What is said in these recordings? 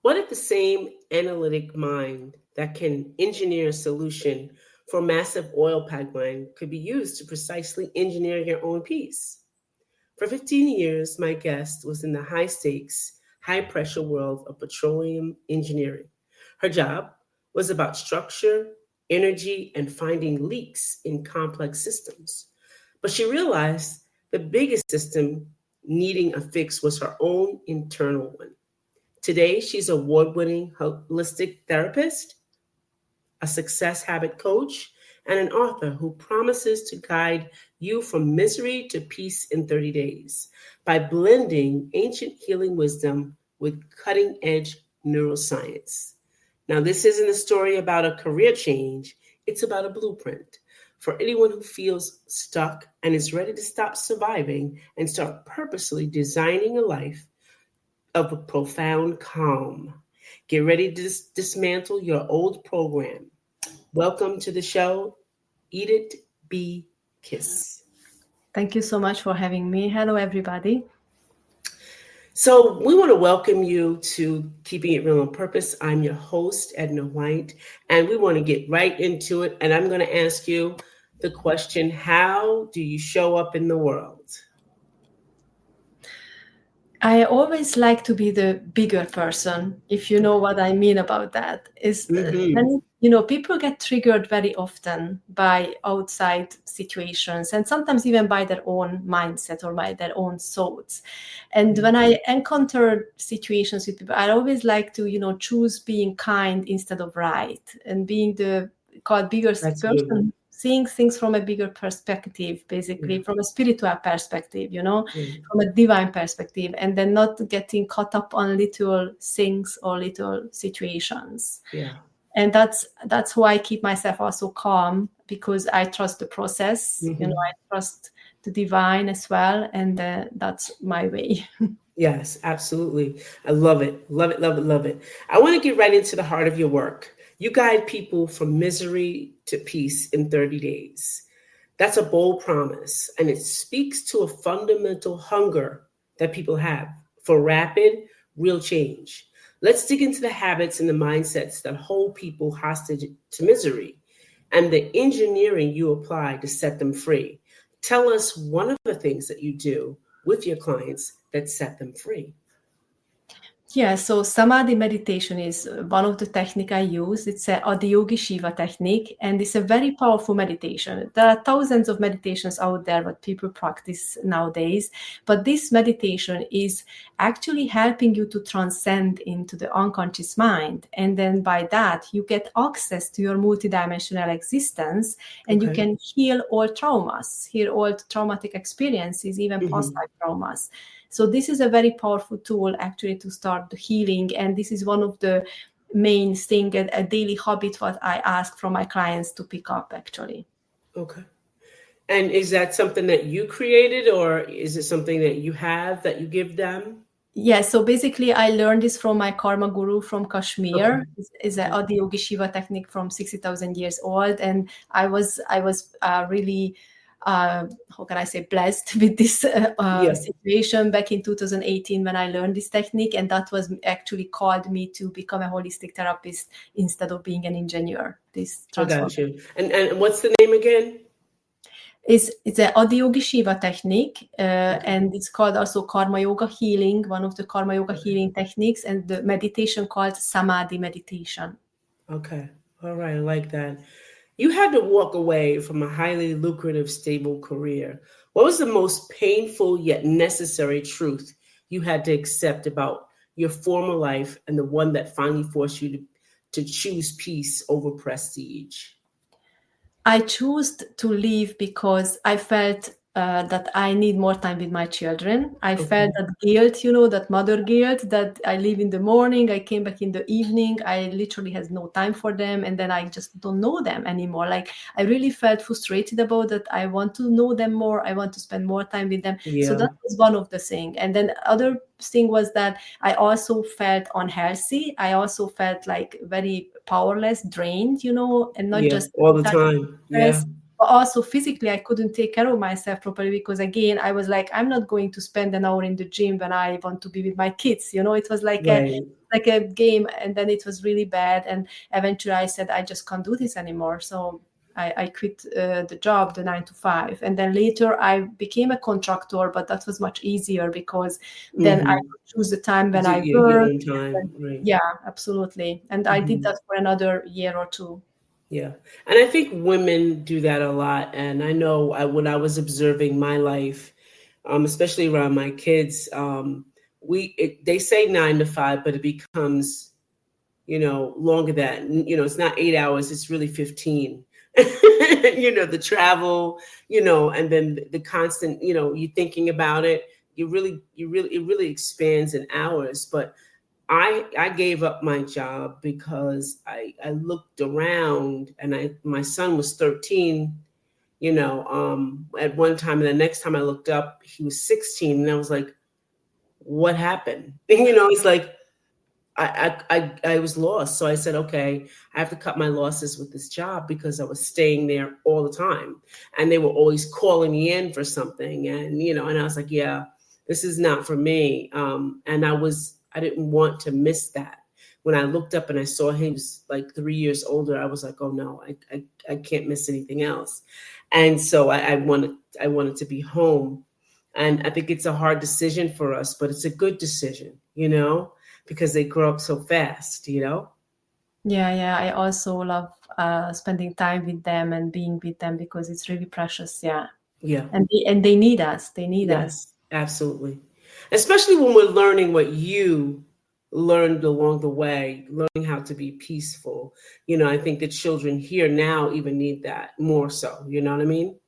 What if the same analytic mind that can engineer a solution for a massive oil pipeline could be used to precisely engineer your own peace? For 15 years, my guest was in the high stakes, high pressure world of petroleum engineering. Her job was about structure, energy, and finding leaks in complex systems. But she realized the biggest system needing a fix was her own internal one. Today, she's an award winning holistic therapist, a success habit coach, and an author who promises to guide you from misery to peace in 30 days by blending ancient healing wisdom with cutting edge neuroscience. Now, this isn't a story about a career change, it's about a blueprint for anyone who feels stuck and is ready to stop surviving and start purposely designing a life of a profound calm. Get ready to dismantle your old program. Welcome to the show, Eat It, Be, Kiss. Thank you so much for having me. Hello, everybody. So we want to welcome you to Keeping It Real on Purpose. I'm your host, Edna White, and we want to get right into it. And I'm going to ask you the question, how do you show up in the world? I always like to be the bigger person, if you know what I mean about that. People get triggered very often by outside situations and sometimes even by their own mindset or by their own thoughts. And when I encounter situations with people, I always like to, choose being kind instead of right and being the called bigger person. Seeing things from a bigger perspective, basically, from a spiritual perspective, from a divine perspective, and then not getting caught up on little things or little situations. Yeah. And that's why I keep myself also calm, because I trust the process. I trust the divine as well, and that's my way. Yes, absolutely. I love it. Love it, love it, love it. I want to get right into the heart of your work. You guide people from misery to peace in 30 days. That's a bold promise, and it speaks to a fundamental hunger that people have for rapid, real change. Let's dig into the habits and the mindsets that hold people hostage to misery and the engineering you apply to set them free. Tell us one of the things that you do with your clients that set them free. Yeah, so Samadhi meditation is one of the techniques I use. It's a Adiyogi Shiva technique, and it's a very powerful meditation. There are thousands of meditations out there that people practice nowadays, but this meditation is actually helping you to transcend into the unconscious mind. And then by that, you get access to your multidimensional existence, and you can heal all traumas, heal all traumatic experiences, even past-life traumas. So this is a very powerful tool actually to start the healing. And this is one of the main things, a daily habit what I ask from my clients to pick up actually. Okay. And is that something that you created, or is it something that you have that you give them? Yeah, so basically I learned this from my karma guru from Kashmir. It's an Adiyogi Shiva technique from 60,000 years old. And I was really how can I say, blessed with this situation back in 2018 when I learned this technique, and that was actually called me to become a holistic therapist instead of being an engineer. This transformation. I got you. And what's the name again? It's an Adiyogi Shiva technique, and it's called also Karma Yoga healing, one of the Karma Yoga healing techniques, and the meditation called Samadhi meditation. Okay. All right. I like that. You had to walk away from a highly lucrative, stable career. What was the most painful yet necessary truth you had to accept about your former life and the one that finally forced you to choose peace over prestige? I chose to leave because I felt that I need more time with my children. I felt that guilt, that mother guilt, that I leave in the morning, I came back in the evening, I literally has no time for them, and then I just don't know them anymore. Like, I really felt frustrated about that. I want to know them more. I want to spend more time with them. Yeah. So that was one of the things. And then other thing was that I also felt unhealthy. I also felt like very powerless, drained, and not just all the time. Yeah. But also physically, I couldn't take care of myself properly because again, I was like, I'm not going to spend an hour in the gym when I want to be with my kids. It was Right. like a game, and then it was really bad. And eventually, I said, I just can't do this anymore. So I quit the job, the 9 to 5, and then later I became a contractor. But that was much easier because then I Mm-hmm. could choose the time when I Your work. own time. Right. Yeah, absolutely. And I did Mm-hmm. that for another year or two. Yeah. And I think women do that a lot. And I know when I was observing my life, especially around my kids, they say 9 to 5, but it becomes, longer than, it's not 8 hours, it's really 15. The travel, and then the constant, you thinking about it, it really expands in hours. But I gave up my job because I looked around and my son was 13, at one time, and the next time I looked up, he was 16, and I was like, what happened? It's like I was lost. So I said, okay, I have to cut my losses with this job because I was staying there all the time. And they were always calling me in for something. And I was like, yeah, this is not for me. And I didn't want to miss that. When I looked up and I saw he was like 3 years older, I was like, oh no, I can't miss anything else. And so I wanted to be home. And I think it's a hard decision for us, but it's a good decision, because they grow up so fast. Yeah, yeah. I also love spending time with them and being with them because it's really precious. Yeah, Yeah. and they need us. They need us. Yes, absolutely. Especially when we're learning what you learned along the way, learning how to be peaceful. I think the children here now even need that more so. You know what I mean?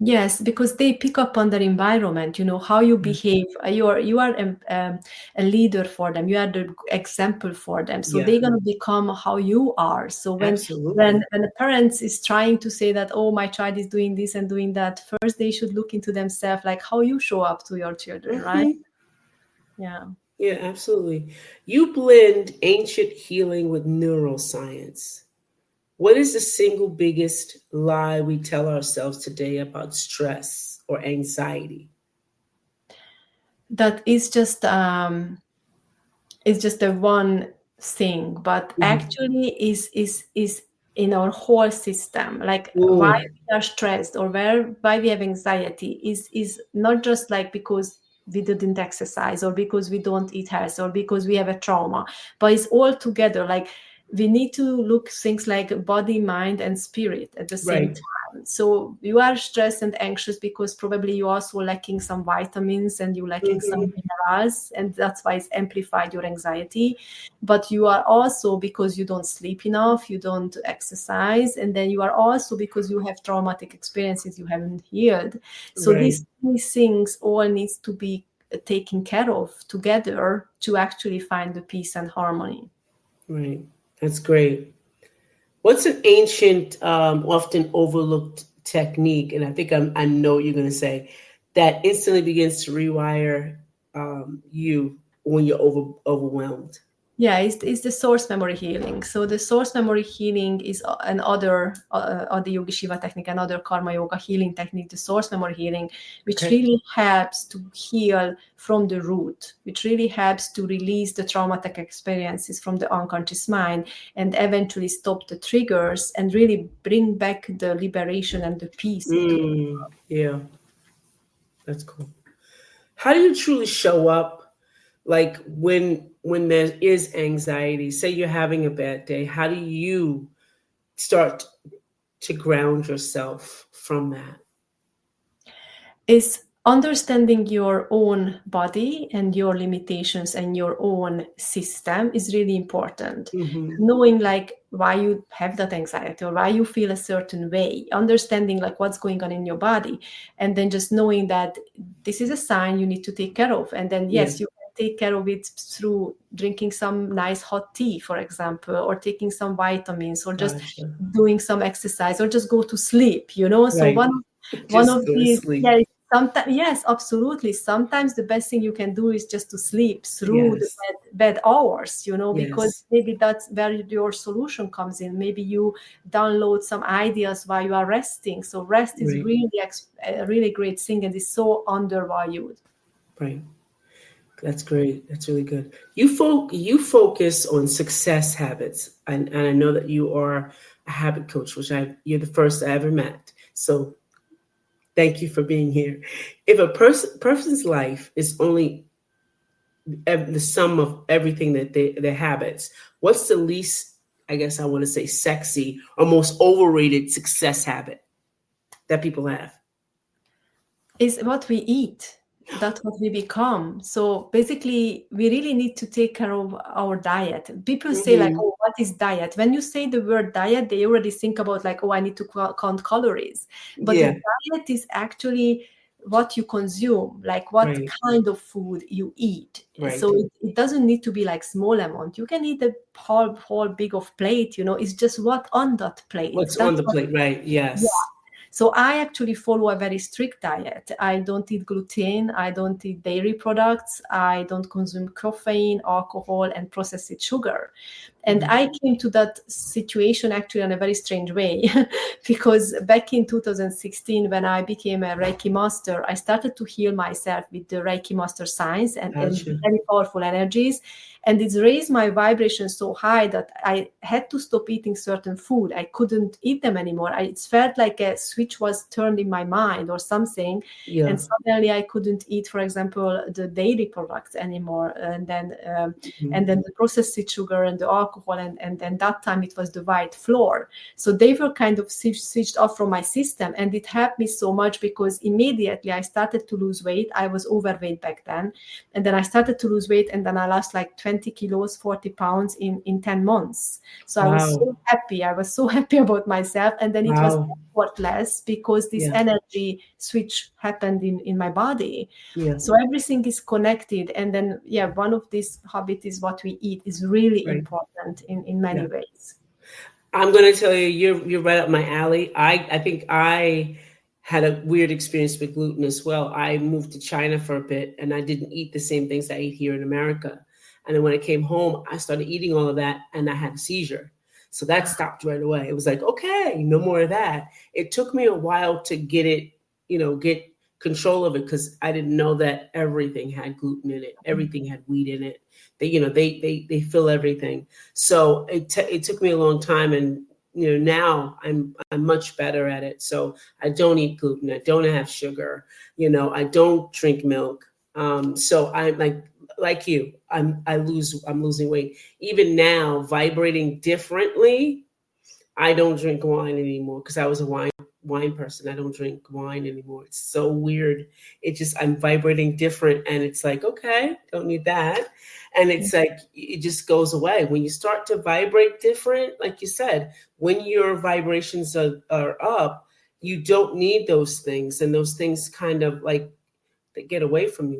Yes, because they pick up on their environment, how you Yeah. behave. You are a leader for them. You are the example for them. So Yeah, they're gonna become how you are. So when when absolutely. when the parents is trying to say that, oh, my child is doing this and doing that, first they should look into themselves, like how you show up to your children, right? Hmm. Yeah. Yeah, absolutely. You blend ancient healing with neuroscience. What is the single biggest lie we tell ourselves today about stress or anxiety? That is just it's just a one thing, but Mhm. actually is in our whole system. Like why Ooh, we are stressed or why we have anxiety is not just like because we didn't exercise or because we don't eat healthy or because we have a trauma, but it's all together. Like we need to look things like body, mind, and spirit at the same right. time. So you are stressed and anxious because probably you also lacking some vitamins and you lacking some Hmm. minerals, and that's why it's amplified your anxiety. But you are also because you don't sleep enough, you don't exercise, and then you are also because you have traumatic experiences you haven't healed. So Right, these three things all needs to be taken care of together to actually find the peace and harmony. right. That's great. What's an ancient, often overlooked technique? And I know what you're going to say that instantly begins to rewire you when you're overwhelmed. Yeah, it's the source memory healing. So the source memory healing is the Yogi Shiva technique, another karma yoga healing technique, the source memory healing, which Okay. really helps to heal from the root, which really helps to release the traumatic experiences from the unconscious mind and eventually stop the triggers and really bring back the liberation and the peace into. Yeah, that's cool. How do you truly show up, like when there is anxiety? Say you're having a bad day. How do you start to ground yourself from that? Is understanding your own body and your limitations and your own system is really important. Hmm. Knowing like why you have that anxiety or why you feel a certain way, understanding like what's going on in your body, and then just knowing that this is a sign you need to take care of. And then Yeah, yes, you can take care of it through drinking some nice hot tea, for example, or taking some vitamins, or just gotcha. doing some exercise, or just go to sleep. So Right. one Just of go to these, yeah, sleep. Sometimes, yes, absolutely. Sometimes the best thing you can do is just to sleep through the Yes. bed hours, because Yes. maybe that's where your solution comes in. Maybe you download some ideas while you are resting. So rest is Right. really a really great thing and is so undervalued. Right. That's great. That's really good. You focus on success habits, and I know that you are a habit coach, which you're the first I ever met. So thank you for being here. If a person's life is only the sum of everything that their habits, what's the least, I guess I want to say, sexy or most overrated success habit that people have? Is what we eat. That's what we become. So basically, we really need to take care of our diet. People say like, Hmm. "Oh, what is diet?" When you say the word diet, they already think about like, "Oh, I need to count calories." But the Yeah. diet is actually what you consume, like what Right. kind of food you eat. Right. So it doesn't need to be like small amount. You can eat a whole big of plate. It's just what on that plate. What's on That's the what. plate? Right. Yes. So I actually follow a very strict diet. I don't eat gluten, I don't eat dairy products, I don't consume caffeine, alcohol, and processed sugar. And Mhm. I came to that situation actually in a very strange way because back in 2016, when I became a Reiki master, I started to heal myself with the Reiki master science and Gotcha. very powerful energies. And it's raised my vibration so high that I had to stop eating certain food. I couldn't eat them anymore. It felt like a switch was turned in my mind or something. And Yeah. suddenly I couldn't eat, for example, the dairy products anymore. Mhm. And then the processed sugar and the alcohol, and then that time it was the white flour. So they were kind of switched off from my system, and it helped me so much because immediately I started to lose weight. I was overweight back then, and then I started to lose weight, and then I lost like 20 kilos, 40 pounds in 10 months. So I was Wow. so happy. I was so happy about myself, and then it was Wow. effortless because this Yeah. energy switch happened in my body. Yeah. So everything is connected, and then one of these habits is what we eat is really Right. important in many Yeah. ways. I'm gonna tell you, you're right up my alley. I think I had a weird experience with gluten as well. I moved to China for a bit, and I didn't eat the same things I eat here in America. And then when I came home, I started eating all of that, and I had a seizure. So that stopped right away. It was like, okay, no more of that. It took me a while to get it, get control of it because I didn't know that everything had gluten in it. Everything had wheat in it. They fill everything. So it took me a long time, and now I'm much better at it. So I don't eat gluten. I don't have sugar. I don't drink milk. So I'm like you. I'm losing weight. Even now, vibrating differently. I don't drink wine anymore because I was a wine person. I don't drink wine anymore. It's so weird. It just I'm vibrating different, and it's like, okay, don't need that. And it's like it just goes away when you start to vibrate different. Like you said, when your vibrations are up, you don't need those things, and those things kind of like they get away from you.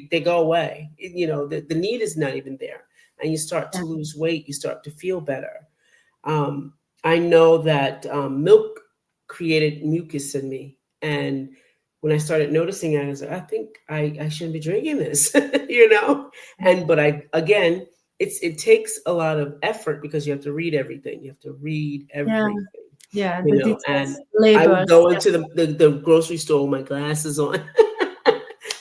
They go away. The need is not even there, and you start Yeah. to lose weight. You start to feel better. um, I know that milk created mucus in me. And when I started noticing it, I was like, I think I shouldn't be drinking this, you know? But again, it takes a lot of effort because you have to read everything. You have to read Yeah, everything, yeah, the and details, I would labels. go Yeah, into the grocery store with my glasses on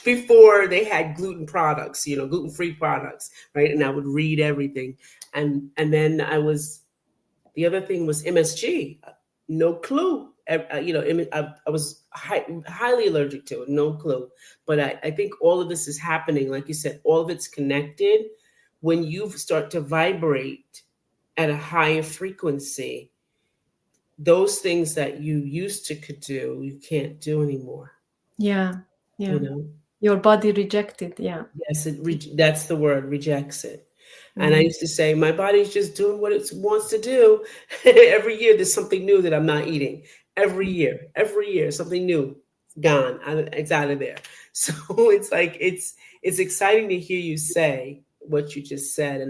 before they had gluten products, gluten-free products, right? And I would read everything. And then the other thing was MSG. No clue. I was highly allergic to it. No clue. But I think all of this is happening. Like you said, all of it's connected. When you start to vibrate at a higher frequency, those things that you used to could do, you can't do anymore. yeah, You yeah. know, Your body rejected. Yeah. yes, that's the word, rejects it. And I Mhm. used to say, my body's just doing what it wants to do. Every year, there's something new that I'm not eating. Every year, something new, gone. It's out of there. So it's like it's exciting to hear you say what you just said,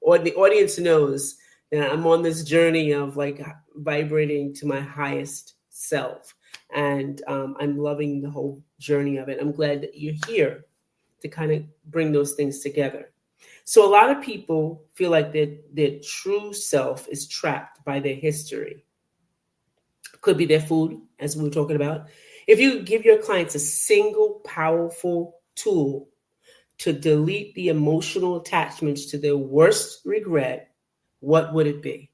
or the audience knows that I'm on this journey of like vibrating to my highest self, and I'm loving the whole journey of it. I'm glad that you're here to kind of bring those things together. So a lot of people feel like their true self is trapped by their history. Could be their food, as we were talking about. If you give your clients a single powerful tool to delete the emotional attachments to their worst regret, what would it be?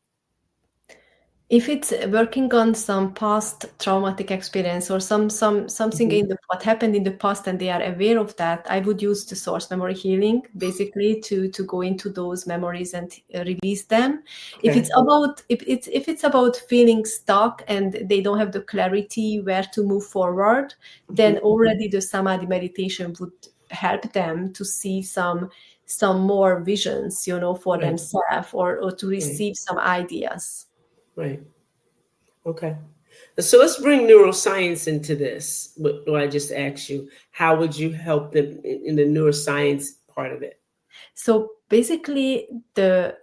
If it's working on some past traumatic experience or something Hmm. in the what happened in the past and they are aware of that, I would use the source memory healing basically to go into those memories and release them. If Okay. it's about if it's about feeling stuck and they don't have the clarity where to move forward, then Hmm. already the samadhi meditation would help them to see some more visions, for Right. themselves, or to Right. receive some ideas. Right. Okay. So let's bring neuroscience into this. What I just asked you, how would you help them in the neuroscience part of it? So basically, the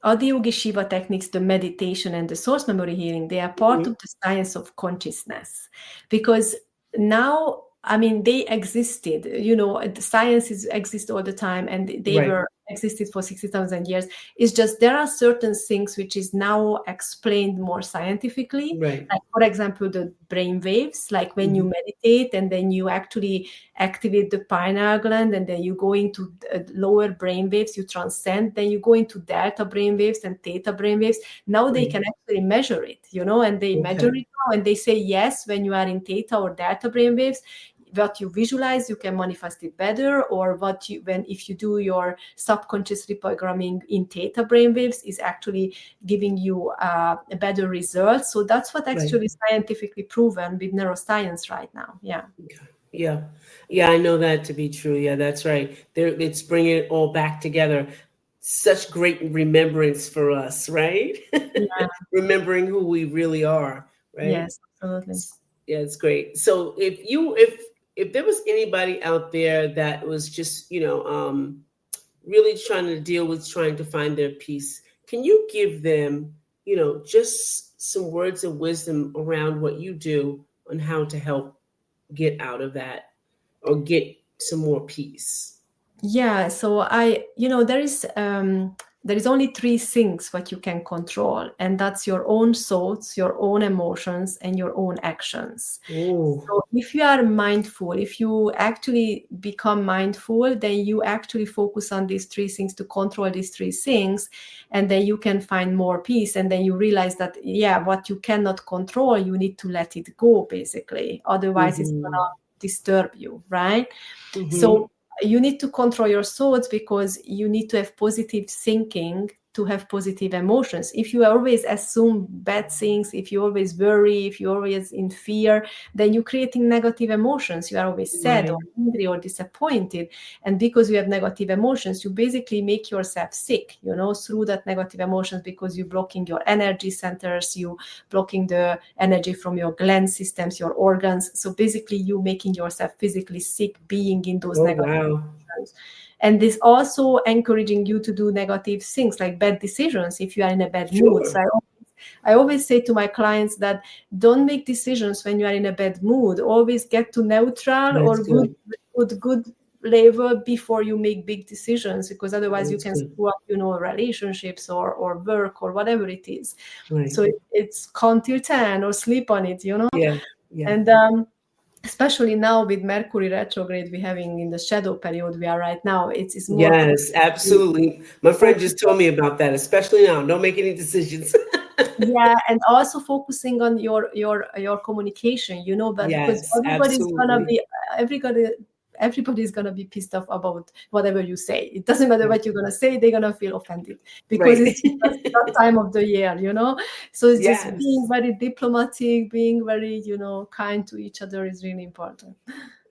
Adiyogi Shiva techniques, the meditation and the source memory healing, they are part Hmm. of the science of consciousness. Because now, I mean, they existed, the sciences exist all the time and they Right. were existed for 60,000 years. It's just there are certain things which is now explained more scientifically. Right. Like, for example, the brain waves, like when you Hmm. meditate and then you actually activate the pineal gland and then you go into lower brain waves, you transcend, then you go into delta brain waves and theta brain waves. Now they Right. can actually measure it, and they measure Okay. it now and they say, yes, when you are in theta or delta brain waves, what you visualize, you can manifest it better, or if you do your subconscious reprogramming in theta brainwaves, is actually giving you a better result. So that's what Right. actually scientifically proven with neuroscience right now. Yeah. Okay. Yeah. Yeah, I know that to be true. Yeah, that's right. There, it's bringing it all back together. Such great remembrance for us, right? Yeah. Remembering who we really are, right? Yes, absolutely. Yeah, it's great. So if there was anybody out there that was just, really trying to deal with trying to find their peace, can you give them, just some words of wisdom around what you do on how to help get out of that or get some more peace? Yeah, so there is only three things what you can control, and that's your own thoughts, your own emotions, and your own actions. Oh, So if you are mindful, if you actually become mindful, then you actually focus on these three things to control these three things, and then you can find more peace. And then you realize that, yeah, what you cannot control, you need to let it go, basically. Otherwise, it's mm-hmm, gonna disturb you, right? mm-hmm, So you need to control your thoughts because you need to have positive thinking to have positive emotions. If you always assume bad things, if you always worry, if you're always in fear, then you're creating negative emotions. You are always sad or right, angry or disappointed. And because you have negative emotions, you basically make yourself sick, through that negative emotions, because you're blocking your energy centers, you blocking the energy from your gland systems, your organs. So basically you making yourself physically sick being in those oh negative wow, emotions. And this also encouraging you to do negative things like bad decisions if you are in a bad mood. So sure, I always say to my clients that don't make decisions when you are in a bad mood. Always get to neutral that's or good, good level before you make big decisions, because otherwise you that's can good, screw up, relationships or work or whatever it is. right, So it's count till 10 or sleep on it, yeah, yeah, and especially now with Mercury retrograde we're having in the shadow period we are right now, it's more crucial yes, to absolutely. My friend focus. just told me about that, especially now. Don't make any decisions. Yeah, and also focusing on your communication, but because Yes, absolutely. everybody everybody's gonna be pissed off about whatever you say. It doesn't matter Right. what you're gonna say, they're gonna feel offended because Right. it's just that time of the year. So it's just being Yes. very diplomatic, being very, kind to each other is really important.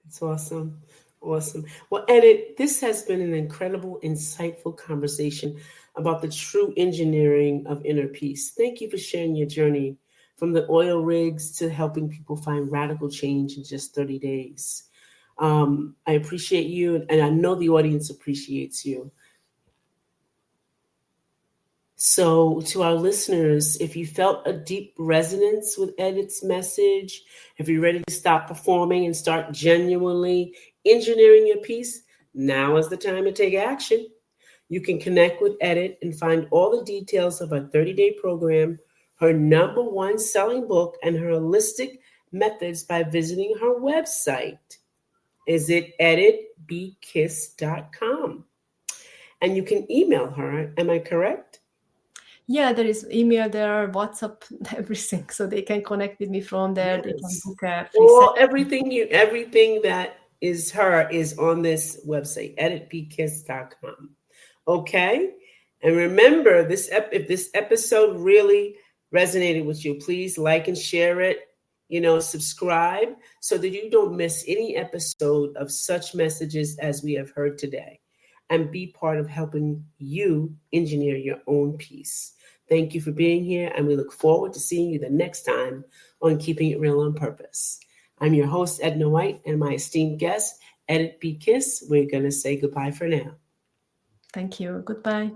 It's awesome. Awesome. Well, Edit, this has been an incredible, insightful conversation about the true engineering of inner peace. Thank you for sharing your journey from the oil rigs to helping people find radical change in just 30 days. I appreciate you, and I know the audience appreciates you. So, to our listeners, if you felt a deep resonance with Edith's message, if you're ready to stop performing and start genuinely engineering your piece, now is the time to take action. You can connect with Edit and find all the details of her 30-day program, her number one selling book, and her holistic methods by visiting her website. Is it editbkiss.com? And you can email her. Am I correct? Yeah, there is email, there are WhatsApp, everything. So they can connect with me from there. They can Yes. book a free Well, session. everything that is her is on this website, editbkiss.com. Okay? And remember, if this episode really resonated with you, please like and share it. Subscribe so that you don't miss any episode of such messages as we have heard today, and be part of helping you engineer your own peace. Thank you for being here, and we look forward to seeing you the next time on Keeping It Real on Purpose. I'm your host, Edna White, and my esteemed guest, Edit B. Kiss. We're going to say goodbye for now. Thank you. Goodbye.